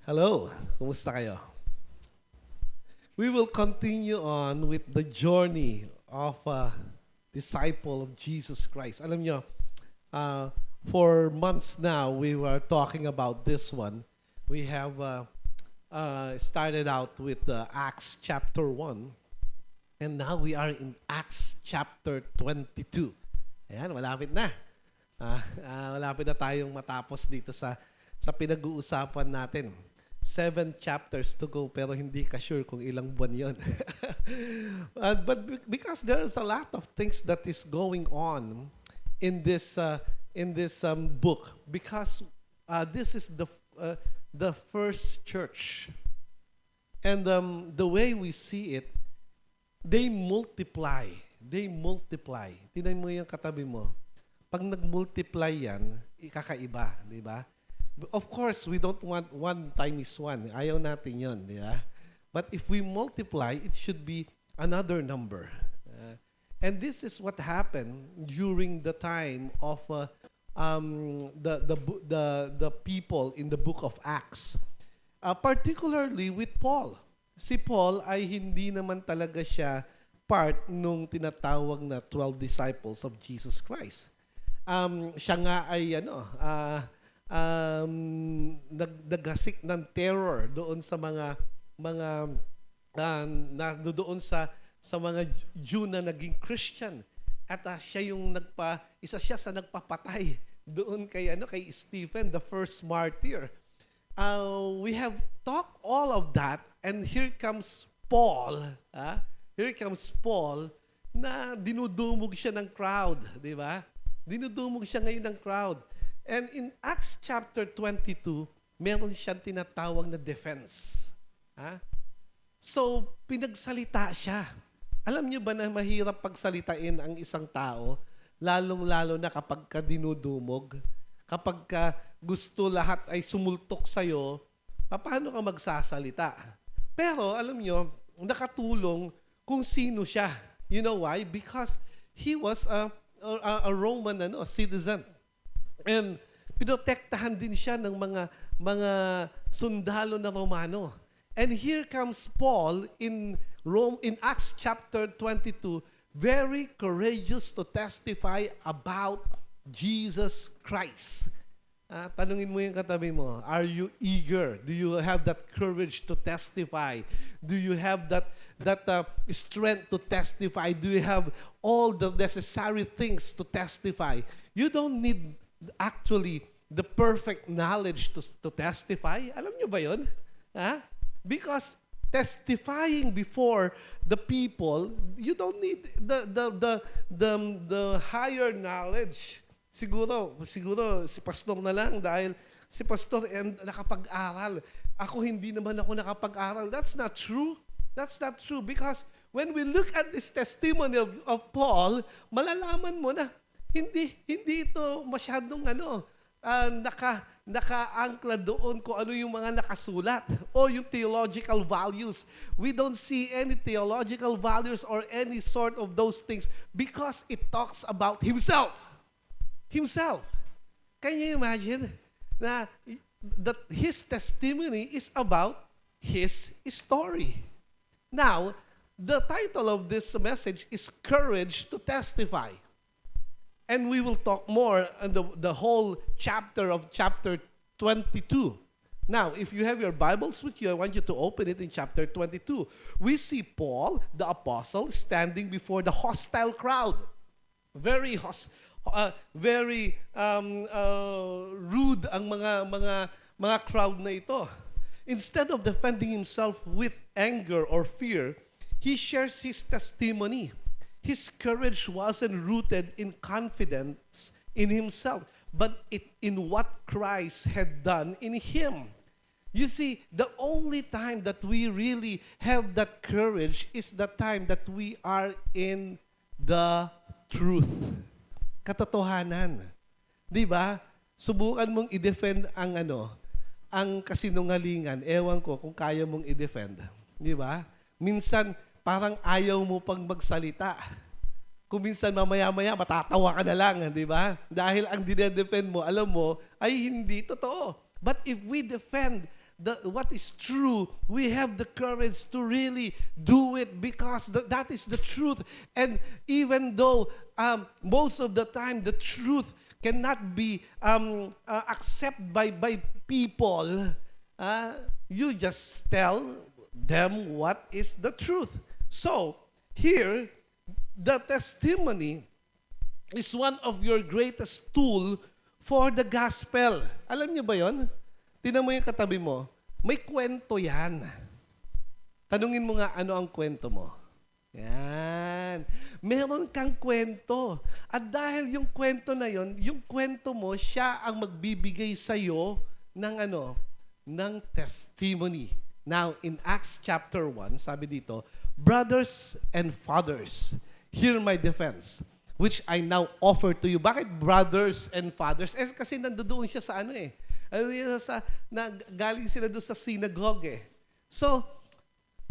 Hello, kumusta kayo? We will continue on with the journey of a disciple of Jesus Christ. Alam nyo, uh, for months now, we were talking about this one. We have started out with Acts chapter 1, and now we are in Acts chapter 22. Ayan, malapit na. Malapit na tayong matapos dito sa pinag-uusapan natin. 7 chapters to go pero hindi ka sure kung ilang buwan yon. Because there's a lot of things that is going on in this book, because this is the first church, and the way we see it, they multiply. Tingnan mo yung katabi mo. Pag nag-multiply yan, ikakaiba, di ba? Of course, we don't want 1 times 1. Ayaw natin yun, di ba? But if we multiply, it should be another number. And this is what happened during the time of the people in the book of Acts. Particularly with Paul. Si Paul ay hindi naman talaga siya part nung tinatawag na 12 disciples of Jesus Christ. Siya nga ay naggasik ng terror doon sa mga doon sa mga Jew na naging Christian, at siya yung isa siya sa nagpapatay doon kay Stephen, the first martyr. We have talked all of that, and here comes Paul. Here comes Paul na dinudumog siya ng crowd, di ba? Dinudumog siya ngayon ng crowd. And in Acts chapter 22, meron siyang tinatawag na defense. So, pinagsalita siya. Alam niyo ba na mahirap pagsalitain ang isang tao, lalong-lalo na kapag ka dinudumog, kapag ka gusto lahat ay sumultok sa'yo, paano ka magsasalita? Pero, alam niyo, nakatulong kung sino siya. You know why? Because he was a Roman citizen. And pinotektahan din siya ng mga sundalo na Romano. And here comes Paul in Acts chapter 22, very courageous to testify about Jesus Christ. Tanungin mo yung katabi mo, are you eager? Do you have that courage to testify? Do you have that strength to testify? Do you have all the necessary things to testify? You don't need actually the perfect knowledge to testify. Alam niyo ba yun? Because testifying before the people, you don't need the higher knowledge. Siguro si pastor na lang, dahil si pastor nakapag-aral. Ako hindi naman ako nakapag-aral. That's not true. That's not true, because when we look at this testimony of Paul, malalaman mo na hindi ito masyadong naka-angkla doon kung ano yung mga nakasulat o yung theological values. We don't see any theological values or any sort of those things because it talks about himself. Himself. Can you imagine that his testimony is about his story? Now, the title of this message is Courage to Testify. And we will talk more on the whole chapter of chapter 22. Now, if you have your Bibles with you, I want you to open it in chapter 22. We see Paul, the apostle, standing before the hostile crowd. Very rude ang mga crowd na ito. Instead of defending himself with anger or fear, he shares his testimony. His courage wasn't rooted in confidence in himself, but in what Christ had done in him. You see, the only time that we really have that courage is the time that we are in the truth. Katotohanan. Di ba? Subukan mong i-defend ang kasinungalingan. Ewan ko kung kaya mong i-defend. Di ba? Minsan, parang ayaw mo pang magsalita. Kung minsan mamaya-maya, matatawa ka na lang, di ba? Dahil ang dinedefend mo, alam mo, ay hindi totoo. But if we defend what is true, we have the courage to really do it because that is the truth. And even though most of the time the truth cannot be accepted by people, you just tell them what is the truth. So, here, the testimony is one of your greatest tool for the gospel. Alam niyo ba yon? Tingnan mo yung katabi mo. May kwento yan. Tanungin mo nga, ano ang kwento mo? Yan. Meron kang kwento. At dahil yung kwento na yon, yung kwento mo, siya ang magbibigay sa'yo ng ng testimony. Now, in Acts chapter 1, sabi dito, brothers and fathers, hear my defense, which I now offer to you. Bakit brothers and fathers? Kasi nandoon siya sa galing sila doon sa synagogue. So,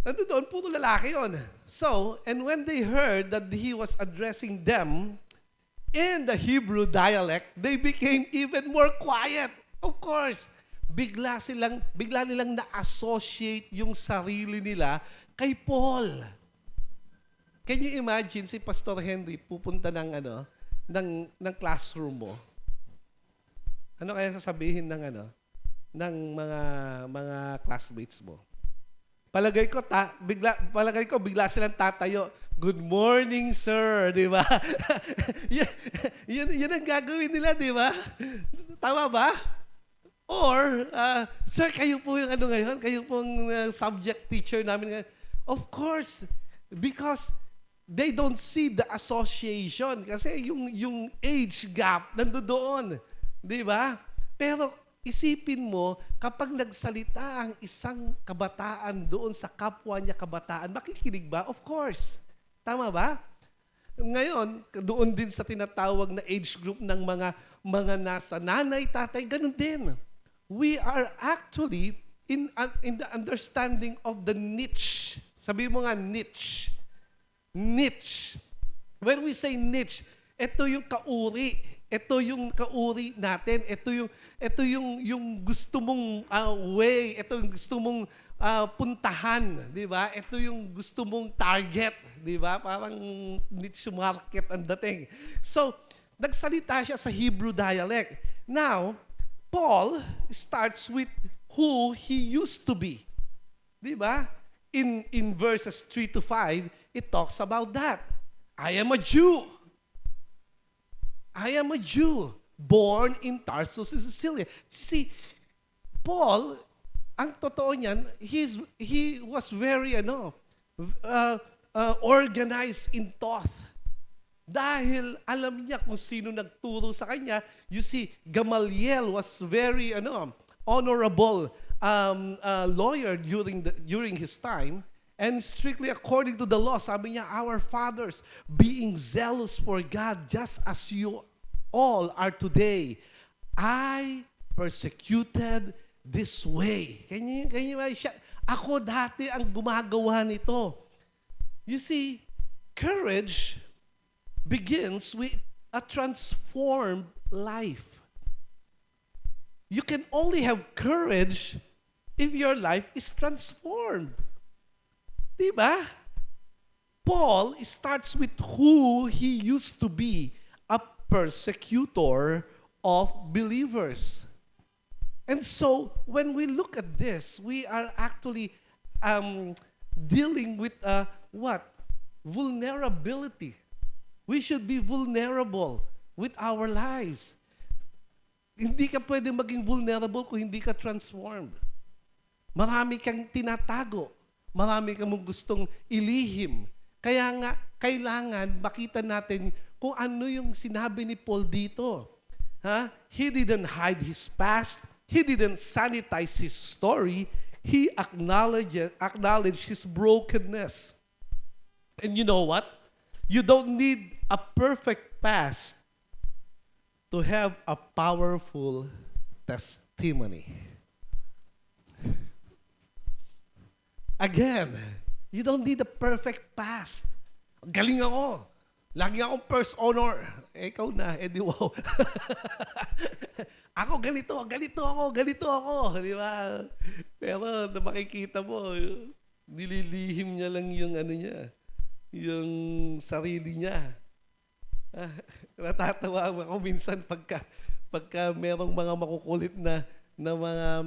nandoon, puro lalaki yon. So, and when they heard that he was addressing them in the Hebrew dialect, they became even more quiet. Of course, bigla nilang na-associate yung sarili nila kay Paul. Can you imagine si Pastor Henry pupunta ng classroom mo? Ano kaya sasabihin ng mga classmates mo? Palagay ko bigla silang tatayo. Good morning, sir, di ba? Yan ang gagawin nila, di ba? Tama ba? Or, sir, kayo po yung ngayon? Kayo pong subject teacher namin ngayon? Of course, because they don't see the association. Kasi yung age gap nandoon. Di ba? Pero isipin mo, kapag nagsalita ang isang kabataan doon sa kapwa niya kabataan, makikinig ba? Of course. Tama ba? Ngayon, doon din sa tinatawag na age group ng mga nasa nanay, tatay, ganun din. We are actually in the understanding of the niche. Sabi mo nga, niche. Niche. When we say niche, ito yung kauri. Ito yung kauri natin. Ito yung gusto mong way. Ito yung gusto mong puntahan. Di ba? Ito yung gusto mong target. Di ba? Parang niche market ang dating. So, nagsalita siya sa Hebrew dialect. Now, Paul starts with who he used to be. Di ba? In verses 3 to 5, it talks about that. I am a Jew. I am a Jew, born in Tarsus, Cilicia. See, Paul, ang totoo niyan, he was very organized in thought. Dahil alam niya kung sino nagturo sa kanya. You see, Gamaliel was very honorable lawyer during his time. And strictly according to the law, sabi niya, our fathers, being zealous for God, just as you all are today, I persecuted this way. Ako dati ang gumagawa nito. You see, courage begins with a transformed life. You can only have courage if your life is transformed. Diba? Paul starts with who he used to be, a persecutor of believers. And so, when we look at this, we are actually dealing with vulnerability. We should be vulnerable with our lives. Hindi ka pwede maging vulnerable kung hindi ka transformed. Marami kang tinatago. Marami kang gustong ilihim. Kaya nga, kailangan makita natin kung ano yung sinabi ni Paul dito. He didn't hide his past. He didn't sanitize his story. He acknowledged his brokenness. And you know what? You don't need a perfect past to have a powerful testimony. Again, you don't need a perfect past. Galing ako. Lagi akong first honor. Ikaw na, edi wow. Ako ganito ako. Di ba? Pero na makikita mo, nililihim niya lang yung ano niya, yung sarili niya. Ah, natatawa ako minsan pagka merong mga makukulit na mga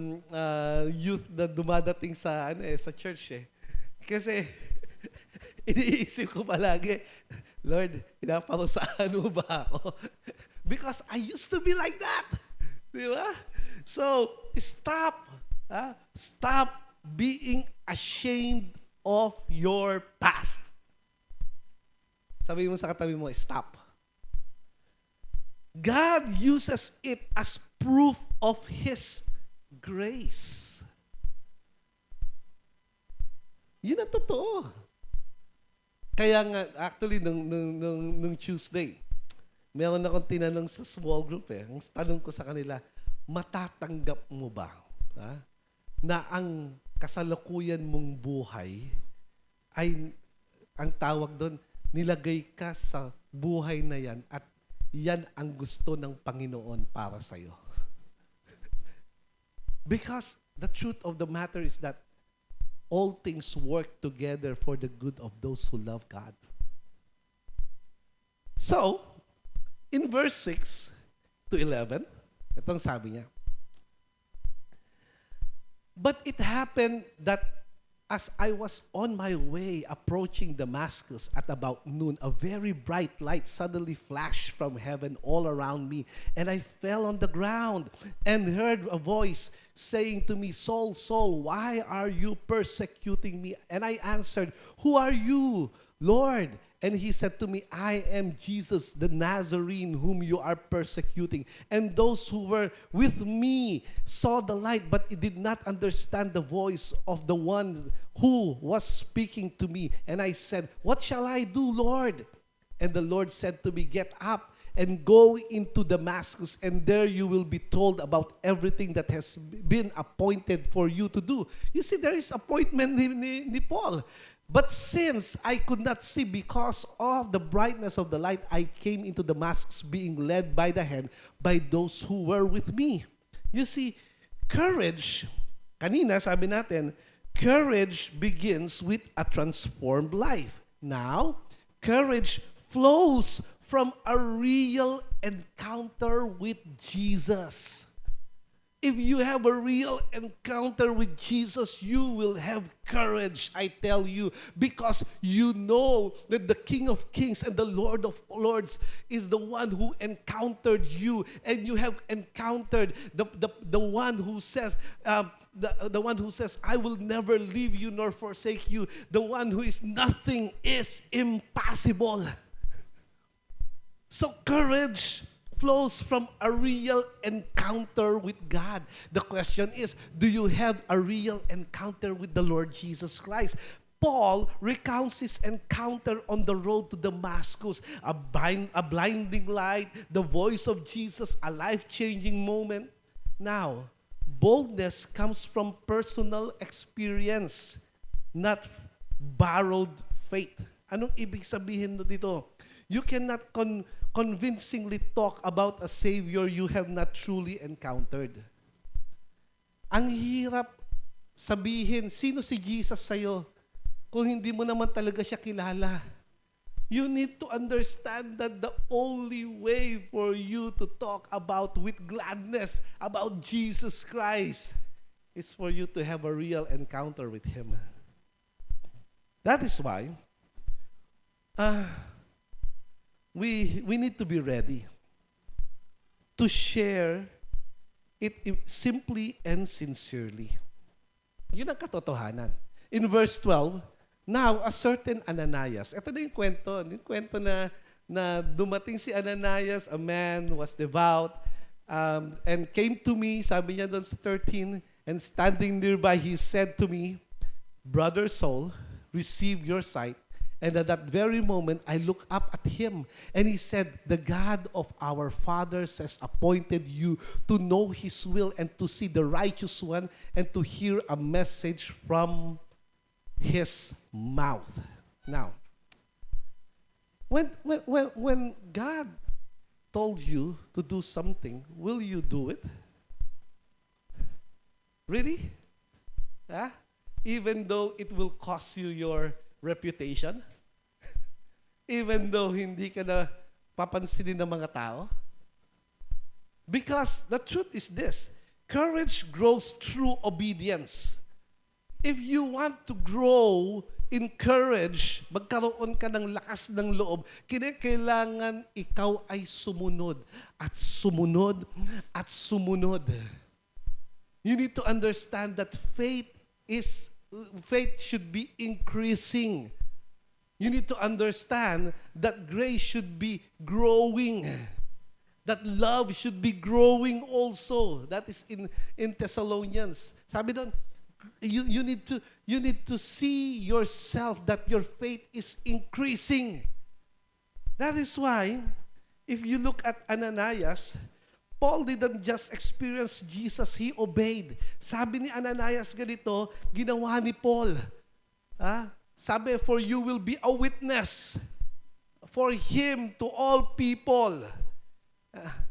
youth na dumadating sa sa church eh. Kasi iniisip ko palagi, Lord, pinaparusahan mo ba ako? Because I used to be like that. Di ba? So, stop being ashamed of your past. Sabi mo sa katabi mo, stop. God uses it as proof of His grace. Yun ang totoo. Kaya nga, actually, nung Tuesday, meron akong tinanong sa small group eh. Ang tanong ko sa kanila, matatanggap mo ba na ang kasalukuyan mong buhay ay, ang tawag doon, nilagay ka sa buhay na yan at yan ang gusto ng Panginoon para sa'yo. Because the truth of the matter is that all things work together for the good of those who love God. So, in verse 6 to 11, itong sabi niya, but it happened that as I was on my way approaching Damascus at about noon, a very bright light suddenly flashed from heaven all around me, and I fell on the ground and heard a voice saying to me, Saul, Saul, why are you persecuting me? And I answered, who are you, Lord? And he said to me, I am Jesus the Nazarene whom you are persecuting. And those who were with me saw the light, but did not understand the voice of the one who was speaking to me. And I said, what shall I do, Lord? And the Lord said to me, get up and go into Damascus, and there you will be told about everything that has been appointed for you to do. You see, there is appointment ni Paul. But since I could not see because of the brightness of the light, I came into Damascus being led by the hand by those who were with me. You see, courage, kanina sabi natin, courage begins with a transformed life. Now, courage flows from a real encounter with Jesus. If you have a real encounter with Jesus, you will have courage, I tell you, because you know that the King of Kings and the Lord of Lords is the one who encountered you, and you have encountered the one who says, the one who says, I will never leave you nor forsake you, the one who is nothing is impossible. So courage flows from a real encounter with God. The question is, do you have a real encounter with the Lord Jesus Christ? Paul recounts his encounter on the road to Damascus, a blinding light, the voice of Jesus, a life-changing moment. Now, boldness comes from personal experience, not borrowed faith. Anong ibig sabihin dito? You cannot convincingly talk about a Savior you have not truly encountered. Ang hirap sabihin, sino si Jesus sa'yo kung hindi mo naman talaga siya kilala. You need to understand that the only way for you to talk about with gladness about Jesus Christ is for you to have a real encounter with Him. That is why we need to be ready to share it simply and sincerely. Yun ang katotohanan. In verse 12, now a certain Ananias, ito na yung kwento na dumating si Ananias, a man was devout, and came to me, sabi niya doon sa 13, and standing nearby, he said to me, Brother Saul, receive your sight. And at that very moment, I looked up at him, and he said, the God of our fathers has appointed you to know His will and to see the righteous one and to hear a message from His mouth. Now, when God told you to do something, will you do it? Really? Ah? Even though it will cost you your reputation, even though hindi ka na papansinin ng mga tao. Because the truth is this, courage grows through obedience. If you want to grow in courage, magkaroon ka ng lakas ng loob, kinakailangan ikaw ay sumunod at sumunod at sumunod. You need to understand that faith should be increasing. You need to understand that grace should be growing. That love should be growing also. That is in Thessalonians. Sabi doon, you need to see yourself that your faith is increasing. That is why, if you look at Ananias, Paul didn't just experience Jesus, he obeyed. Sabi ni Ananias ganito, ginawa ni Paul. Sabi, for you will be a witness for him to all people.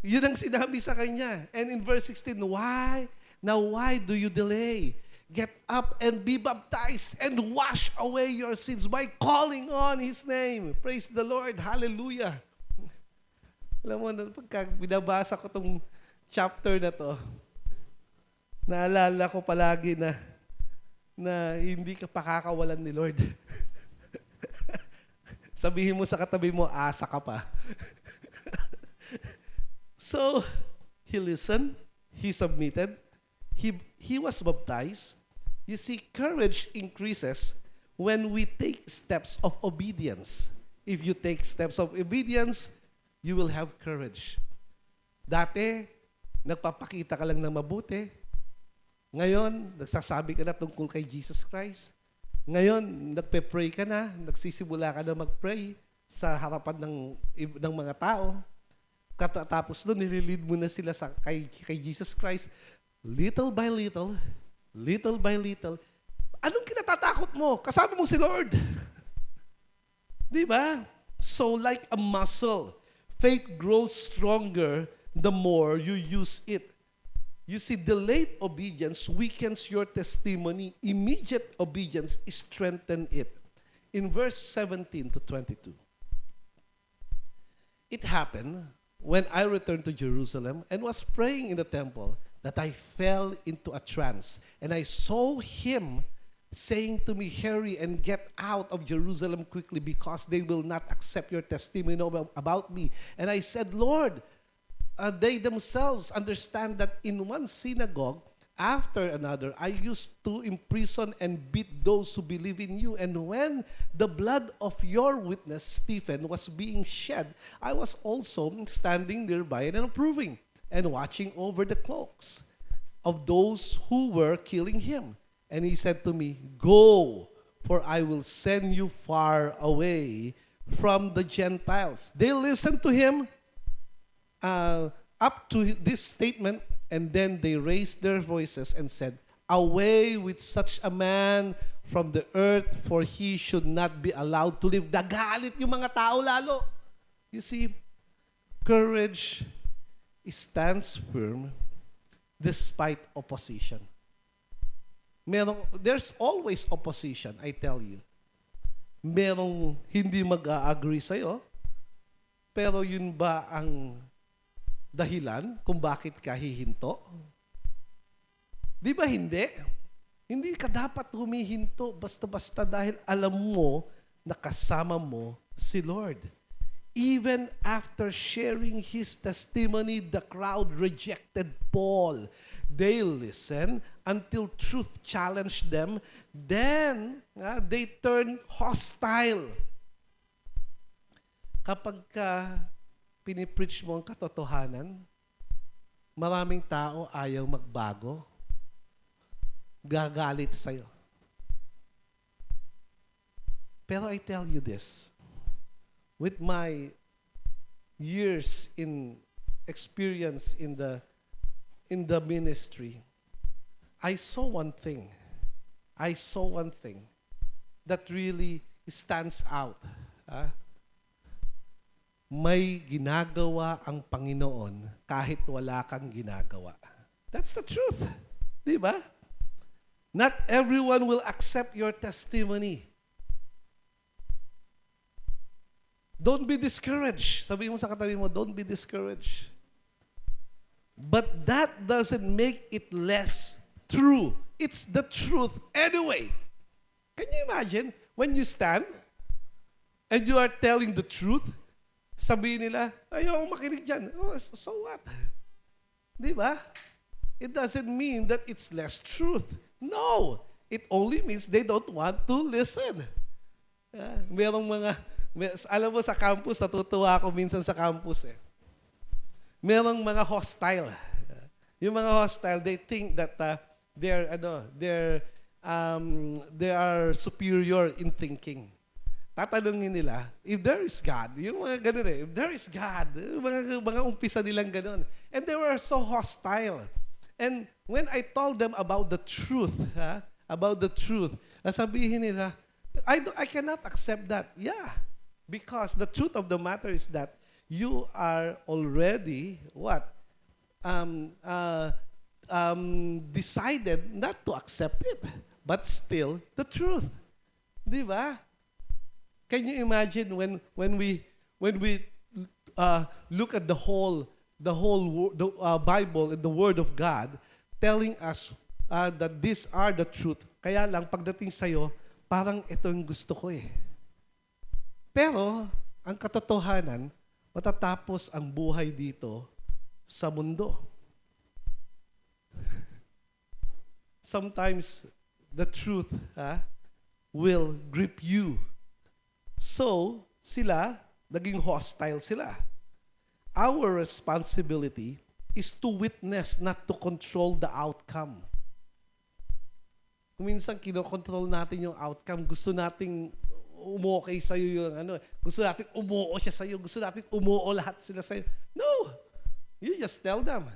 Yun ang sinabi sa kanya. And in verse 16, why? Now why do you delay? Get up and be baptized and wash away your sins by calling on His name. Praise the Lord. Hallelujah. Alam mo, pagka binabasa ko tong chapter na to, naalala ko palagi na hindi ka pakakawalan ni Lord. Sabihin mo sa katabi mo, asa ka pa. So, he listened, he submitted, he was baptized. You see, courage increases when we take steps of obedience. If you take steps of obedience, you will have courage. Dati, nagpapakita ka lang ng mabuti. Ngayon, nagsasabi ka na tungkol kay Jesus Christ. Ngayon, nagpe-pray ka na, nagsisimula ka na mag-pray sa harapan ng mga tao. Katapos doon, nililid mo na sila kay Jesus Christ. Little by little, anong kinatatakot mo? Kasama mo si Lord. Di ba? So like a muscle, faith grows stronger the more you use it. You see, delayed obedience weakens your testimony. Immediate obedience strengthens it. In verse 17 to 22, it happened when I returned to Jerusalem and was praying in the temple that I fell into a trance. And I saw him saying to me, hurry and get out of Jerusalem quickly because they will not accept your testimony about me. And I said, Lord, they themselves understand that in one synagogue after another, I used to imprison and beat those who believe in you. And when the blood of your witness, Stephen, was being shed, I was also standing nearby and approving and watching over the cloaks of those who were killing him. And he said to me, go, for I will send you far away from the Gentiles. They listened to him up to this statement, and then they raised their voices and said, away with such a man from the earth, for he should not be allowed to live. Nagalit yung mga tao lalo. You see, courage stands firm despite opposition. There's always opposition, I tell you. Merong hindi mag-a-agree sa'yo, pero yun ba ang dahilan kung bakit ka hihinto? Di ba hindi? Hindi ka dapat humihinto basta-basta dahil alam mo na kasama mo si Lord. Even after sharing his testimony, the crowd rejected Paul. They listened until truth challenged them. Then, they turned hostile. Kapag pinipreach mo ang katotohanan, maraming tao ayaw magbago, gagalit sa'yo. Pero I tell you this, with my years in experience in the ministry, I saw one thing. That really stands out. May ginagawa ang Panginoon kahit wala kang ginagawa. That's the truth. Di ba? Not everyone will accept your testimony. Don't be discouraged. Sabi mo sa katabi mo, don't be discouraged. But that doesn't make it less true. It's the truth anyway. Can you imagine when you stand and you are telling the truth, sabihin nila, ayaw makinig dyan. Oh, so what? Di ba? It doesn't mean that it's less truth. No. It only means they don't want to listen. Merong alam mo sa campus, natutuwa ako minsan sa campus eh. Merong mga hostile. Yung mga hostile, they think that they are superior in thinking. Tatanungin nila, if there is God, yung mga ganun eh, if there is God, mga umpisa nilang ganun. And they were so hostile. And when I told them about the truth, sabihin nila, I cannot accept that. Yeah, because the truth of the matter is that you are already, decided not to accept it, but still the truth. Di ba? Can you imagine when we look at the whole Bible and the Word of God telling us that these are the truth. Kaya lang pagdating sa'yo, parang ito yung gusto ko eh. Pero ang katotohanan, matatapos ang buhay dito sa mundo. Sometimes the truth will grip you. So, naging hostile sila. Our responsibility is to witness, not to control the outcome. Kung minsan kinokontrol natin yung outcome, gusto nating umokay sa'yo yung gusto nating umuo siya sa'yo, gusto nating umuo lahat sila sa'yo. No! You just tell them,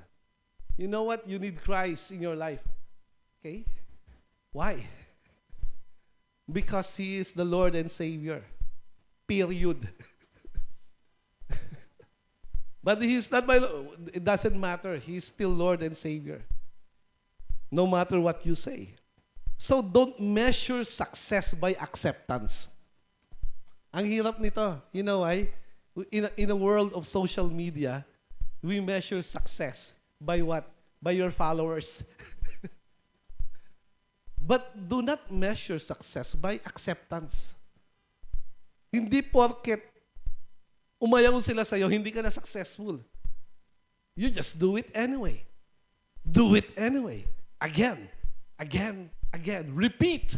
you know what? You need Christ in your life. Okay? Why? Because He is the Lord and Savior. Period. But He's not my Lord. It doesn't matter. He's still Lord and Savior. No matter what you say. So don't measure success by acceptance. Ang hirap nito. You know why? In a world of social media, we measure success by what? By your followers. But do not measure success by acceptance. Hindi porket umayaw sila sa'yo, hindi ka na successful. You just do it anyway. Do it anyway. Again. Repeat.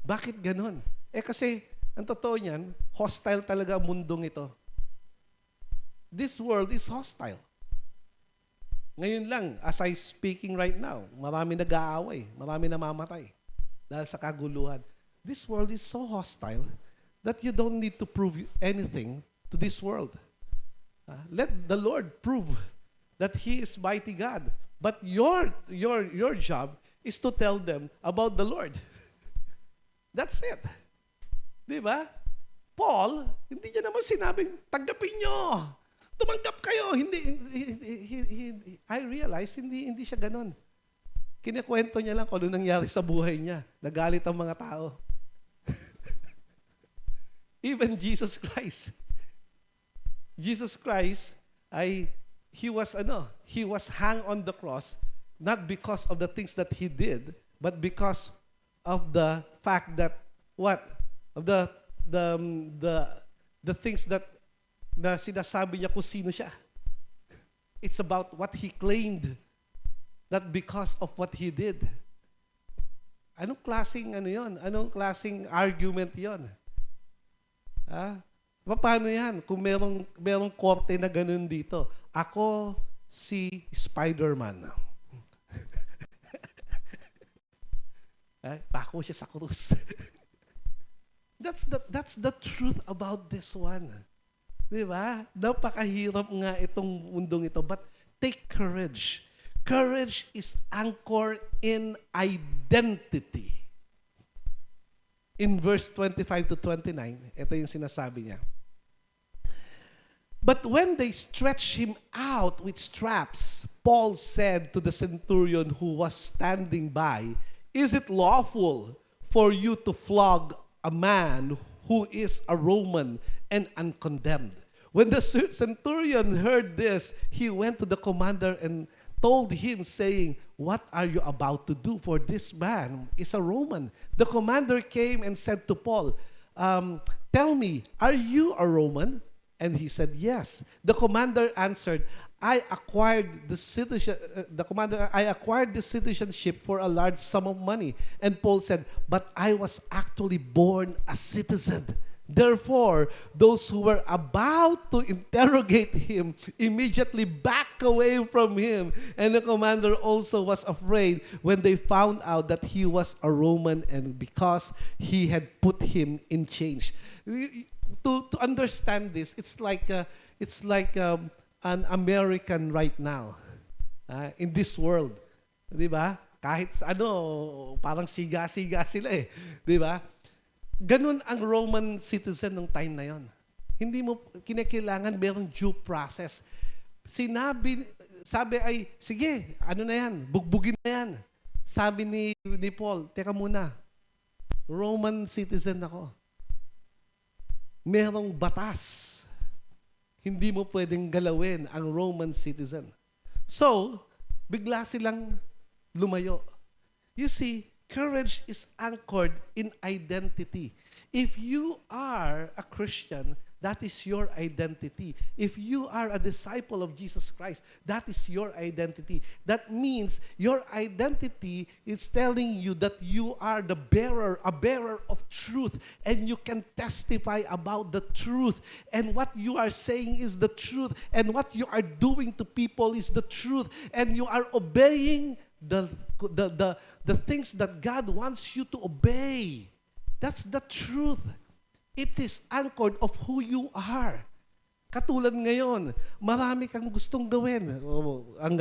Bakit ganon? Kasi, ang totoo niyan, hostile talaga ang mundong ito. This world is hostile. Ngayon lang, as I speaking right now, marami nag-aaway, marami namamatay dahil sa kaguluhan. This world is so hostile that you don't need to prove anything to this world. Let the Lord prove that He is mighty God. But your job is to tell them about the Lord. That's it. Di ba? Paul, hindi niya naman sinabing, tanggapin nyo. Tumanggap kayo. I realize, hindi siya ganun. Kinikwento niya lang kung ano nangyari sa buhay niya. Nagalit ang mga tao. Even Jesus Christ. Jesus Christ, he was hung on the cross not because of the things that He did, but because of the fact that of the things that na sinasabi niya kung sino siya. It's about what He claimed, not because of what He did. Anong klaseng yon? Anong klaseng argument yon? Paano yan? Kung merong korte na ganun dito. Ako si Spider-Man. Pako siya sa krus. That's the truth about this one. Diba? Napakahirap nga itong mundong ito. But take courage. Courage is anchored in identity. In verse 25 to 29, ito yung sinasabi niya. But when they stretched him out with straps, Paul said to the centurion who was standing by, "Is it lawful for you to flog a man who is a Roman and uncondemned?" When the centurion heard this, he went to the commander and told him, saying, "What are you about to do? For this man is a Roman." The commander came and said to Paul, "Tell me, are you a Roman?" And he said, "Yes." The commander answered, I acquired the citizenship for a large sum of money." And Paul said, "But I was actually born a citizen." Therefore, those who were about to interrogate him immediately backed away from him. And the commander also was afraid when they found out that he was a Roman, and because he had put him in chains. To understand this, it's like an American right now in this world, di ba? Kahit parang siga-siga sila eh, di ba? Ganun ang Roman citizen nung time na yon. Hindi mo kinakailangan merong due process. Sabi ay, sige, ano na yan, bugbugin na yan. Sabi ni Paul, teka muna, Roman citizen ako. Merong batas. Hindi mo pwedeng galawin ang Roman citizen. So, bigla silang lumayo. You see, courage is anchored in identity. If you are a Christian, that is your identity. If you are a disciple of Jesus Christ, that is your identity. That means your identity is telling you that you are a bearer of truth, and you can testify about the truth. And what you are saying is the truth, and what you are doing to people is the truth, and you are obeying the things that God wants you to obey. That's the truth. It is anchored of who you are. Katulad ngayon, marami kang gustong gawin. Ang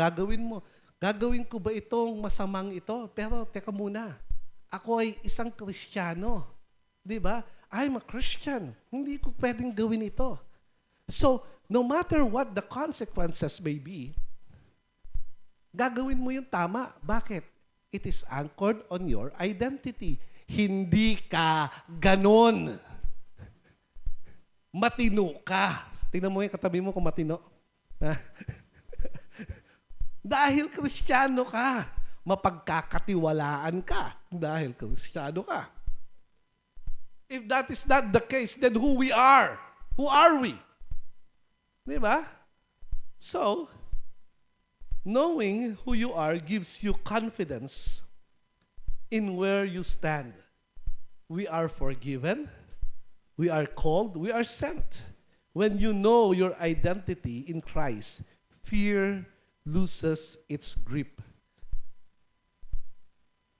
gagawin ko ba itong masamang ito? Pero teka muna, ako ay isang Kristiyano. Di ba? I'm a Christian. Hindi ko pwedeng gawin ito. So, no matter what the consequences may be, gagawin mo yung tama. Bakit? It is anchored on your identity. Hindi ka ganon. Matino ka. Tingnan mo yung katabi mo kung matino. Dahil Kristiyano ka. Mapagkakatiwalaan ka. Dahil Kristiyano ka. If that is not the case, then who we are? Who are we? Di ba? So, knowing who you are gives you confidence in where you stand. We are forgiven. We are called. We are sent. When you know your identity in Christ, fear loses its grip.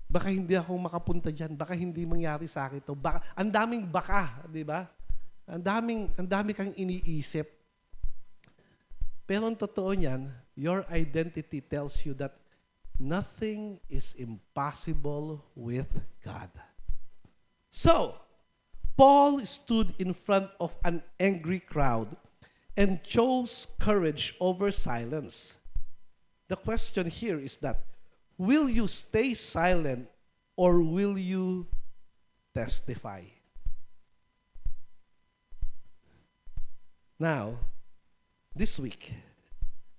Baka hindi ako makapunta dyan. Baka hindi mangyari sa akin ito. Baka, ang daming baka, di ba? Ang dami kang iniisip. Pero ang totoo niyan, your identity tells you that nothing is impossible with God. So, Paul stood in front of an angry crowd and chose courage over silence. The question here is that, will you stay silent or will you testify? Now, this week,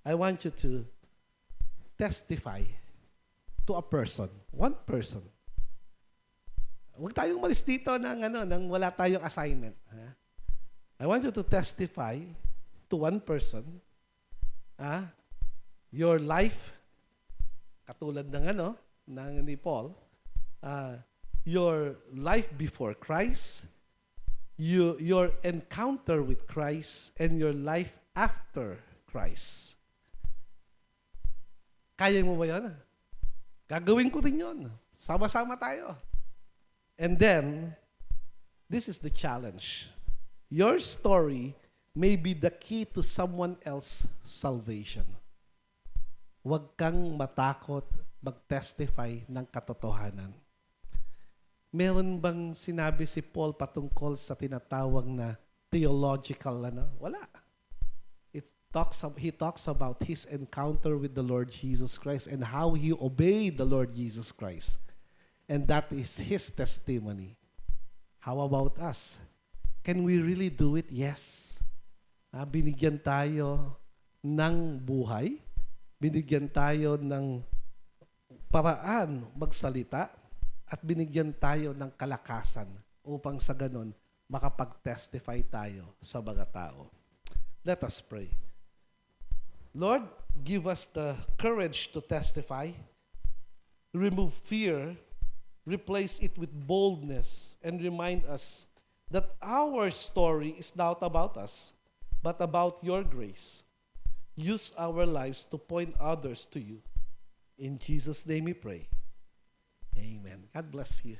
I want you to testify to a person, one person. Huwag tayong malis dito nang wala tayong assignment. Ha? I want you to testify to one person. Your life, katulad ng ni Paul, your life before Christ, your encounter with Christ, and your life after Christ. Kaya mo ba yan? Gagawin ko rin yun. Sama-sama tayo. And then, this is the challenge. Your story may be the key to someone else's salvation. Huwag kang matakot mag-testify ng katotohanan. Meron bang sinabi si Paul patungkol sa tinatawag na theological? Wala. He talks about his encounter with the Lord Jesus Christ and how he obeyed the Lord Jesus Christ. And that is his testimony. How about us? Can we really do it? Yes. Binigyan tayo ng buhay. Binigyan tayo ng paraan magsalita. At binigyan tayo ng kalakasan upang sa ganon makapag-testify tayo sa mga tao. Let us pray. Lord, give us the courage to testify. Remove fear. Replace it with boldness. And remind us that our story is not about us, but about your grace. Use our lives to point others to you. In Jesus' name we pray. Amen. God bless you.